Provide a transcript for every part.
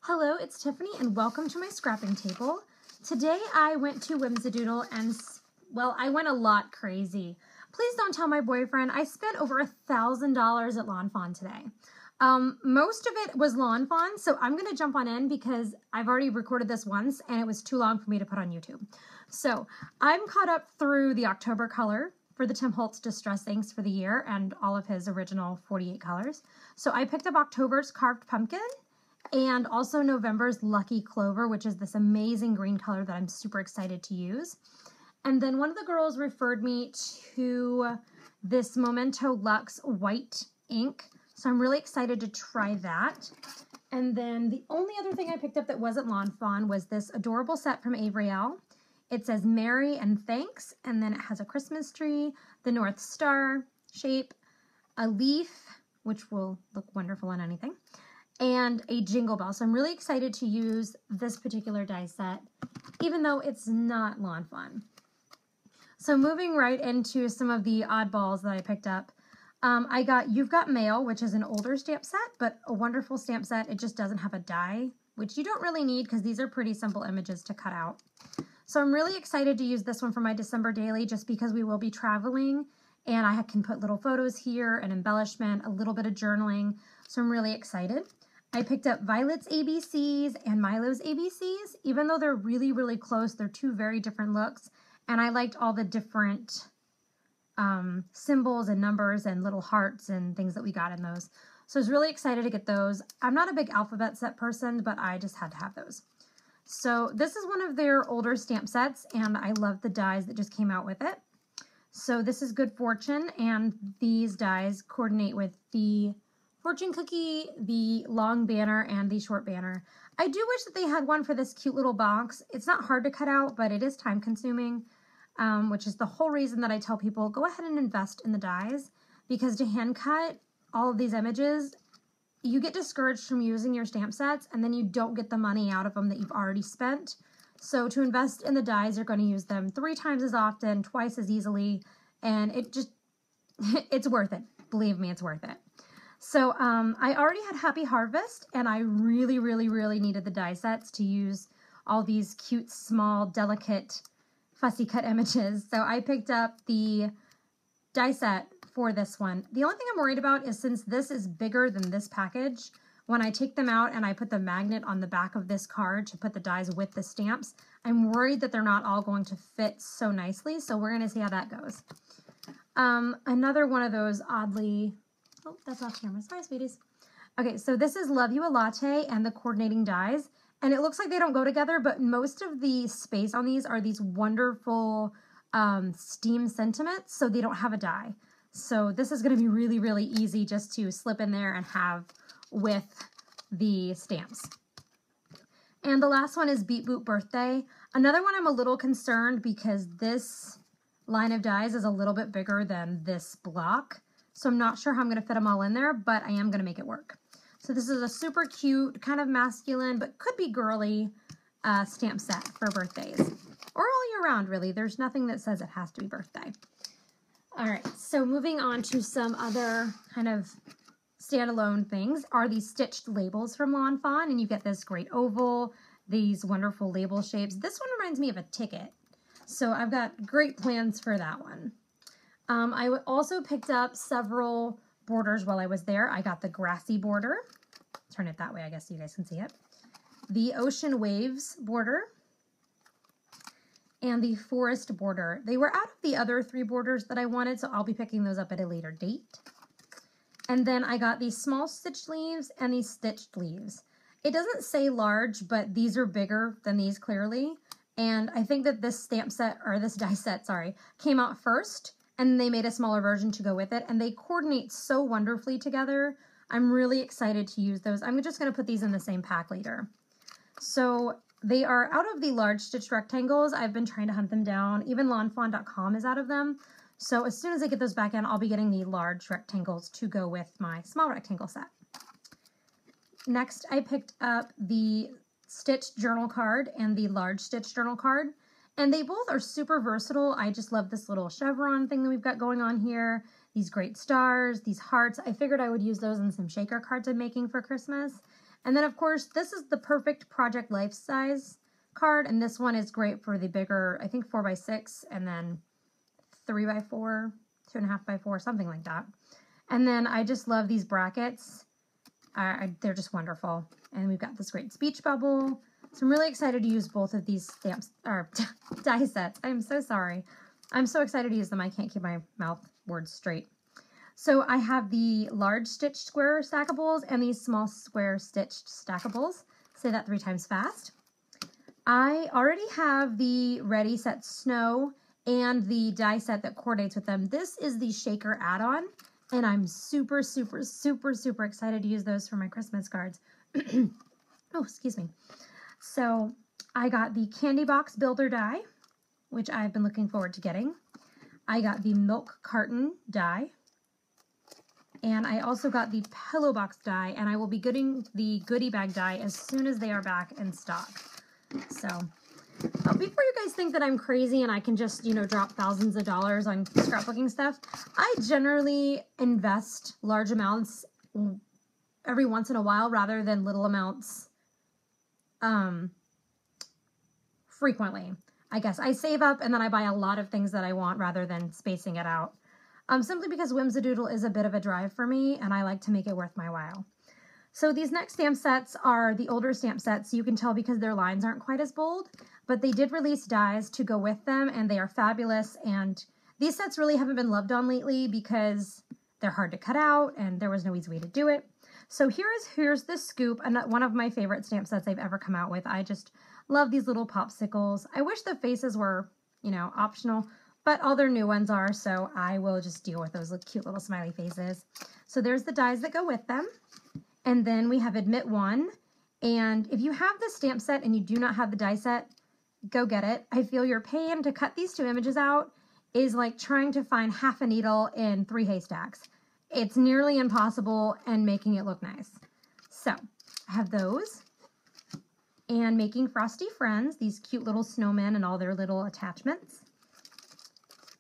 Hello, it's Tiffany and welcome to my scrapping table. Today I went to Whim So Doodle and, well, I went a lot crazy. Please don't tell my boyfriend. I spent over $1,000 at Lawn Fawn today. Most of it was Lawn Fawn, so I'm going to jump on in because I've already recorded this once and it was too long for me to put on YouTube. So I'm caught up through the October color for the Tim Holtz Distress Inks for the year and all of his original 48 colors. So I picked up October's Carved Pumpkin and also November's Lucky Clover, which is this amazing green color that I'm super excited to use. And then one of the girls referred me to this Memento Luxe white ink, so I'm really excited to try that. And then the only other thing I picked up that wasn't Lawn Fawn was this adorable set from Avriel. It says Merry and Thanks, and then it has a Christmas tree, the North Star shape, a leaf, which will look wonderful on anything, and a jingle bell. So I'm really excited to use this particular die set, even though it's not Lawn Fawn. So moving right into some of the oddballs that I picked up, I got You've Got Mail, which is an older stamp set, but a wonderful stamp set. It just doesn't have a die, which you don't really need because these are pretty simple images to cut out. So I'm really excited to use this one for my December daily just because we will be traveling and I can put little photos here, an embellishment, a little bit of journaling. So I'm really excited. I picked up Violet's ABCs and Milo's ABCs. Even though they're really, really close, they're two very different looks. And I liked all the different symbols and numbers and little hearts and things that we got in those. So I was really excited to get those. I'm not a big alphabet set person, but I just had to have those. So this is one of their older stamp sets, and I love the dies that just came out with it. So this is Good Fortune, and these dies coordinate with the fortune cookie, the long banner, and the short banner. I do wish that they had one for this cute little box. It's not hard to cut out, but it is time consuming, which is the whole reason that I tell people go ahead and invest in the dies, because to hand cut all of these images, you get discouraged from using your stamp sets and then you don't get the money out of them that you've already spent. So to invest in the dies, you're going to use them 3 times as often, twice as easily, and it's worth it. Believe me, it's worth it. So I already had Happy Harvest, and I really, really, really needed the die sets to use all these cute, small, delicate, fussy cut images. So I picked up the die set for this one. The only thing I'm worried about is since this is bigger than this package, when I take them out and I put the magnet on the back of this card to put the dies with the stamps, I'm worried that they're not all going to fit so nicely. So we're going to see how that goes. Another one of those oddly... Oh, that's off camera. Sorry, sweeties. Okay, so this is Love You a Latte and the coordinating dies. And it looks like they don't go together, but most of the space on these are these wonderful steam sentiments, so they don't have a die. So this is going to be really, really easy just to slip in there and have with the stamps. And the last one is Beat Boop Birthday. Another one I'm a little concerned because this line of dies is a little bit bigger than this block. So I'm not sure how I'm going to fit them all in there, but I am going to make it work. So this is a super cute, kind of masculine, but could be girly stamp set for birthdays. Or all year round, really. There's nothing that says it has to be birthday. All right, so moving on to some other kind of standalone things are these stitched labels from Lawn Fawn, and you get this great oval, these wonderful label shapes. This one reminds me of a ticket, so I've got great plans for that one. I also picked up several borders while I was there. I got the grassy border. Turn it that way, I guess so you guys can see it. The ocean waves border. And the forest border. They were out of the other 3 borders that I wanted, so I'll be picking those up at a later date. And then I got these small stitched leaves and these stitched leaves. It doesn't say large, but these are bigger than these clearly. And I think that this stamp set, or this die set, sorry, came out first, and they made a smaller version to go with it, and they coordinate so wonderfully together. I'm really excited to use those. I'm just going to put these in the same pack later. So they are out of the large stitched rectangles. I've been trying to hunt them down. Even lawnfawn.com is out of them. So as soon as I get those back in, I'll be getting the large rectangles to go with my small rectangle set. Next, I picked up the stitched journal card and the large stitched journal card. And they both are super versatile. I just love this little chevron thing that we've got going on here. These great stars, these hearts. I figured I would use those in some shaker cards I'm making for Christmas. And then, of course, this is the perfect project life size card, and this one is great for the bigger, I think 4x6, and then 3x4, 2.5x4, something like that. And then I just love these brackets. They're just wonderful. And we've got this great speech bubble. So I'm really excited to use both of these stamps, or die sets. I'm so sorry. I'm so excited to use them. I can't keep my mouth words straight. So I have the large stitched square stackables and these small square stitched stackables. Say that 3 times fast. I already have the Ready Set Snow and the die set that coordinates with them. This is the shaker add-on, and I'm super, super, super, super excited to use those for my Christmas cards. Oh, excuse me. So I got the Candy Box Builder die, which I've been looking forward to getting. I got the Milk Carton die. And I also got the Pillow Box die, and I will be getting the Goodie Bag die as soon as they are back in stock. So, before you guys think that I'm crazy and I can just, you know, drop thousands of dollars on scrapbooking stuff, I generally invest large amounts every once in a while rather than little amounts frequently. I guess I save up and then I buy a lot of things that I want rather than spacing it out. Simply because Whim So Doodle is a bit of a drive for me, and I like to make it worth my while. So these next stamp sets are the older stamp sets. You can tell because their lines aren't quite as bold, but they did release dies to go with them, and they are fabulous. And these sets really haven't been loved on lately because they're hard to cut out, and there was no easy way to do it. So here's the scoop, and one of my favorite stamp sets I've ever come out with. I just love these little popsicles. I wish the faces were, you know, optional, but all their new ones are, so I will just deal with those cute little smiley faces. So there's the dies that go with them. And then we have Admit One. And if you have the stamp set and you do not have the die set, go get it. I feel your pain to cut these 2 images out is like trying to find half a needle in 3 haystacks. It's nearly impossible and making it look nice. So I have those. And Making Frosty Friends, these cute little snowmen and all their little attachments.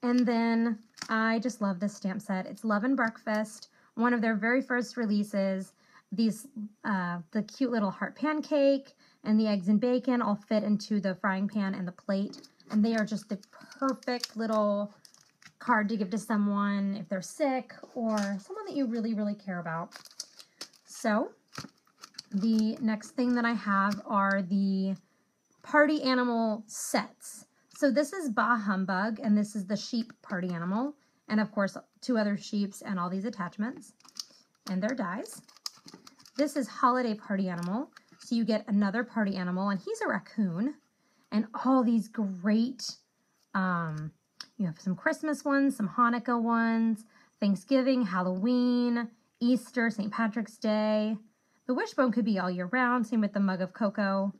And then I just love this stamp set. It's Love and Breakfast, one of their very first releases. These, the cute little heart pancake and the eggs and bacon all fit into the frying pan and the plate. And they are just the perfect little card to give to someone if they're sick or someone that you really, really care about. So the next thing that I have are the party animal sets. So this is Bah Humbug, and this is the sheep party animal. And of course, 2 other sheeps and all these attachments and their dies. This is Holiday Party Animal. So you get another party animal, and he's a raccoon. And all these great, you have some Christmas ones, some Hanukkah ones, Thanksgiving, Halloween, Easter, St. Patrick's Day. The wishbone could be all year round, same with the mug of cocoa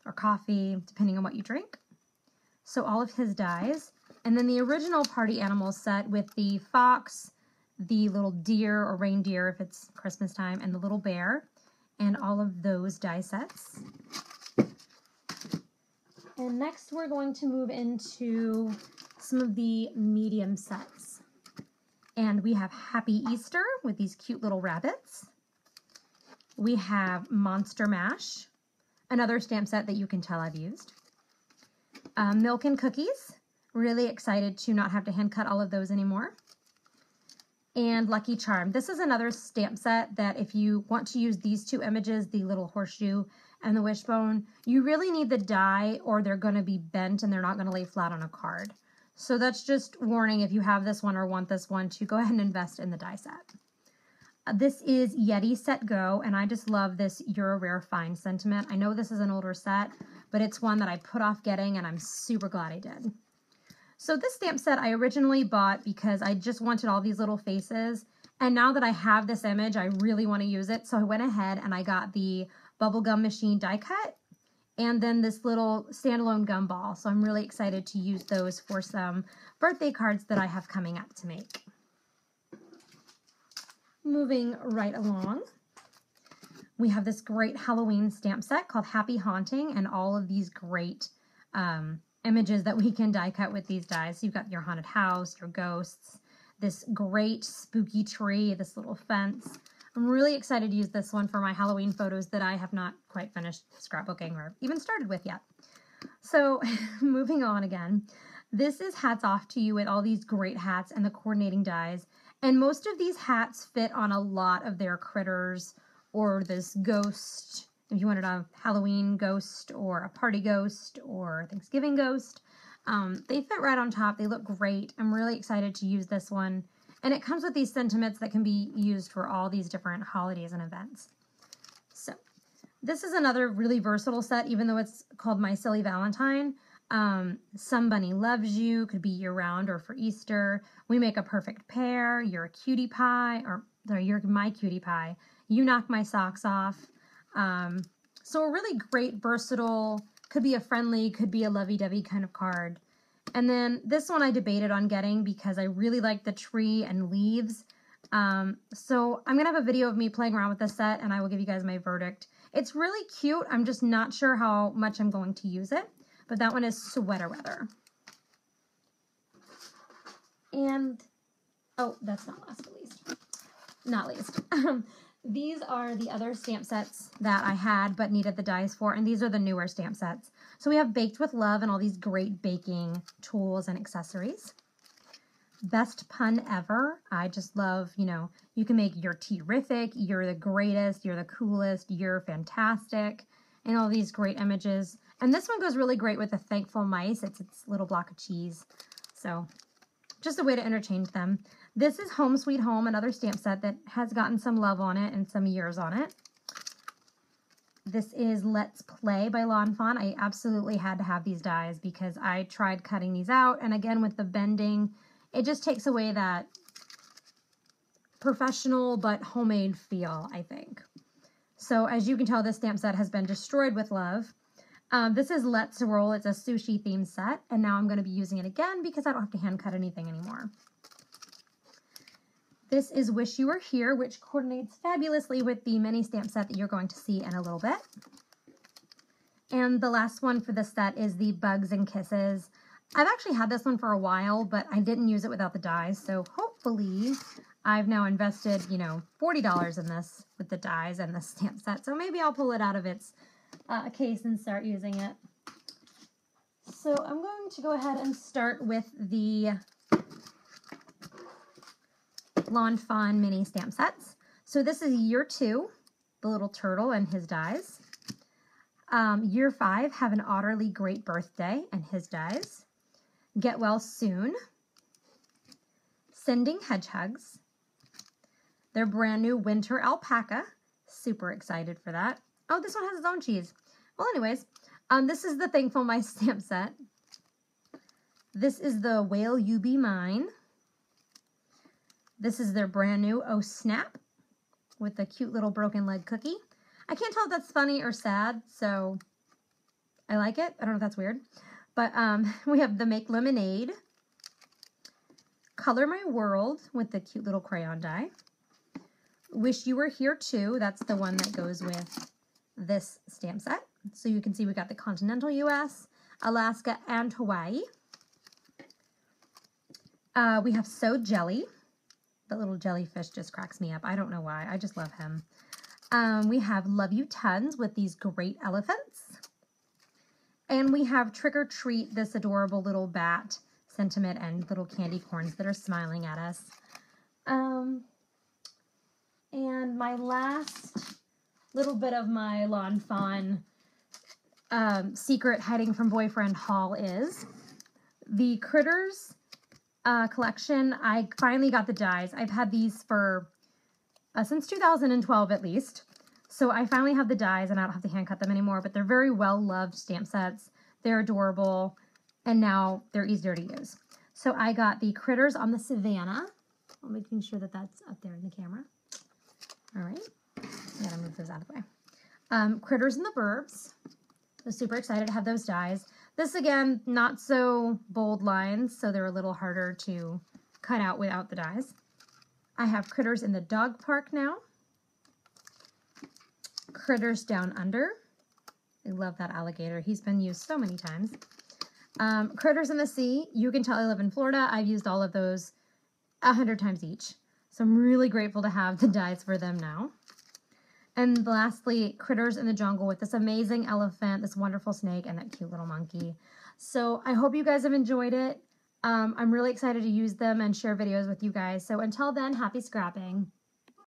or coffee, depending on what you drink. So all of his dies. And then the original party animal set with the fox, the little deer or reindeer if it's Christmas time, and the little bear, and all of those die sets. And next we're going to move into some of the medium sets. And we have Happy Easter with these cute little rabbits. We have Monster Mash, another stamp set that you can tell I've used. Milk and Cookies, really excited to not have to hand cut all of those anymore. And Lucky Charm. This is another stamp set that if you want to use these 2 images, the little horseshoe and the wishbone, you really need the die or they're going to be bent and they're not going to lay flat on a card. So that's just warning if you have this one or want this one to go ahead and invest in the die set. This is Yeti Set Go, and I just love this Euro Rare Find sentiment. I know this is an older set, but it's one that I put off getting, and I'm super glad I did. So this stamp set I originally bought because I just wanted all these little faces, and now that I have this image, I really want to use it, so I went ahead and I got the Bubblegum Machine die cut, and then this little standalone gumball, so I'm really excited to use those for some birthday cards that I have coming up to make. Moving right along, we have this great Halloween stamp set called Happy Haunting, and all of these great images that we can die cut with these dies. So you've got your haunted house, your ghosts, this great spooky tree, this little fence. I'm really excited to use this one for my Halloween photos that I have not quite finished scrapbooking or even started with yet. So moving on again, this is hats off to you with all these great hats and the coordinating dies. And most of these hats fit on a lot of their critters or this ghost, if you wanted a Halloween ghost or a party ghost or a Thanksgiving ghost. They fit right on top. They look great. I'm really excited to use this one. And it comes with these sentiments that can be used for all these different holidays and events. So this is another really versatile set, even though it's called My Silly Valentine. Some bunny loves you, could be year-round or for Easter. We make a perfect pair. You're a cutie pie, or sorry, you're my cutie pie. You knock my socks off. So a really great, versatile, could be a friendly, could be a lovey-dovey kind of card. And then this one I debated on getting because I really like the tree and leaves. So I'm going to have a video of me playing around with this set and I will give you guys my verdict. It's really cute. I'm just not sure how much I'm going to use it. But that one is Sweater Weather. And, oh, that's not last but least. Not least. These are the other stamp sets that I had but needed the dies for, and these are the newer stamp sets. So we have Baked with Love and all these great baking tools and accessories. Best pun ever. I just love, you know, you can make you're terrific, you're the greatest, you're the coolest, you're fantastic, and all these great images. And this one goes really great with the Thankful Mice. It's its little block of cheese. So just a way to interchange them. This is Home Sweet Home, another stamp set that has gotten some love on it and some years on it. This is Let's Play by Lawn Fawn. I absolutely had to have these dies because I tried cutting these out. And again, with the bending, it just takes away that professional but homemade feel, I think. So as you can tell, this stamp set has been destroyed with love. This is Let's Roll. It's a sushi themed set. And now I'm going to be using it again because I don't have to hand cut anything anymore. This is Wish You Were Here, which coordinates fabulously with the mini stamp set that you're going to see in a little bit. And the last one for this set is the Bugs and Kisses. I've actually had this one for a while, but I didn't use it without the dies, so hopefully I've now invested, you know, $40 in this with the dies and the stamp set, so maybe I'll pull it out of its case and start using it. So I'm going to go ahead and start with the Lawn Fawn mini stamp sets. So this is year 2, the little turtle and his dies. Year 5, Have an Utterly Great Birthday and his dies. Get Well Soon. Sending Hedgehogs. Their brand new Winter Alpaca. Super excited for that. Oh, this one has its own cheese. Well, anyways, this is the Thankful Mice stamp set. This is the Whale You Be Mine. This is their brand new Oh Snap with the cute little broken leg cookie. I can't tell if that's funny or sad, so I like it. I don't know if that's weird. But we have the Make Lemonade. Color My World with the cute little crayon die. Wish You Were Here Too. That's the one that goes with this stamp set. So you can see we got the continental US, Alaska, and Hawaii. We have So Jelly. The little jellyfish just cracks me up. I don't know why. I just love him. We have Love You Tons with these great elephants. And we have Trick or Treat, this adorable little bat sentiment and little candy corns that are smiling at us. And my last little bit of my Lawn Fawn secret hiding from boyfriend haul is the Critters collection. I finally got the dies. I've had these for since 2012 at least. So I finally have the dies and I don't have to hand cut them anymore, but they're very well loved stamp sets. They're adorable and now they're easier to use. So I got the Critters on the Savannah. I'm making sure that that's up there in the camera. All right. I gotta move those out of the way. Critters in the Burbs. So super excited to have those dies. This again, not so bold lines, so they're a little harder to cut out without the dies. I have Critters in the Dog Park now. Critters Down Under. I love that alligator. He's been used so many times. Critters in the Sea. You can tell I live in Florida. I've used all of those 100 times each. So I'm really grateful to have the dies for them now. And lastly, Critters in the Jungle with this amazing elephant, this wonderful snake, and that cute little monkey. So I hope you guys have enjoyed it. I'm really excited to use them and share videos with you guys. So until then, happy scrapping.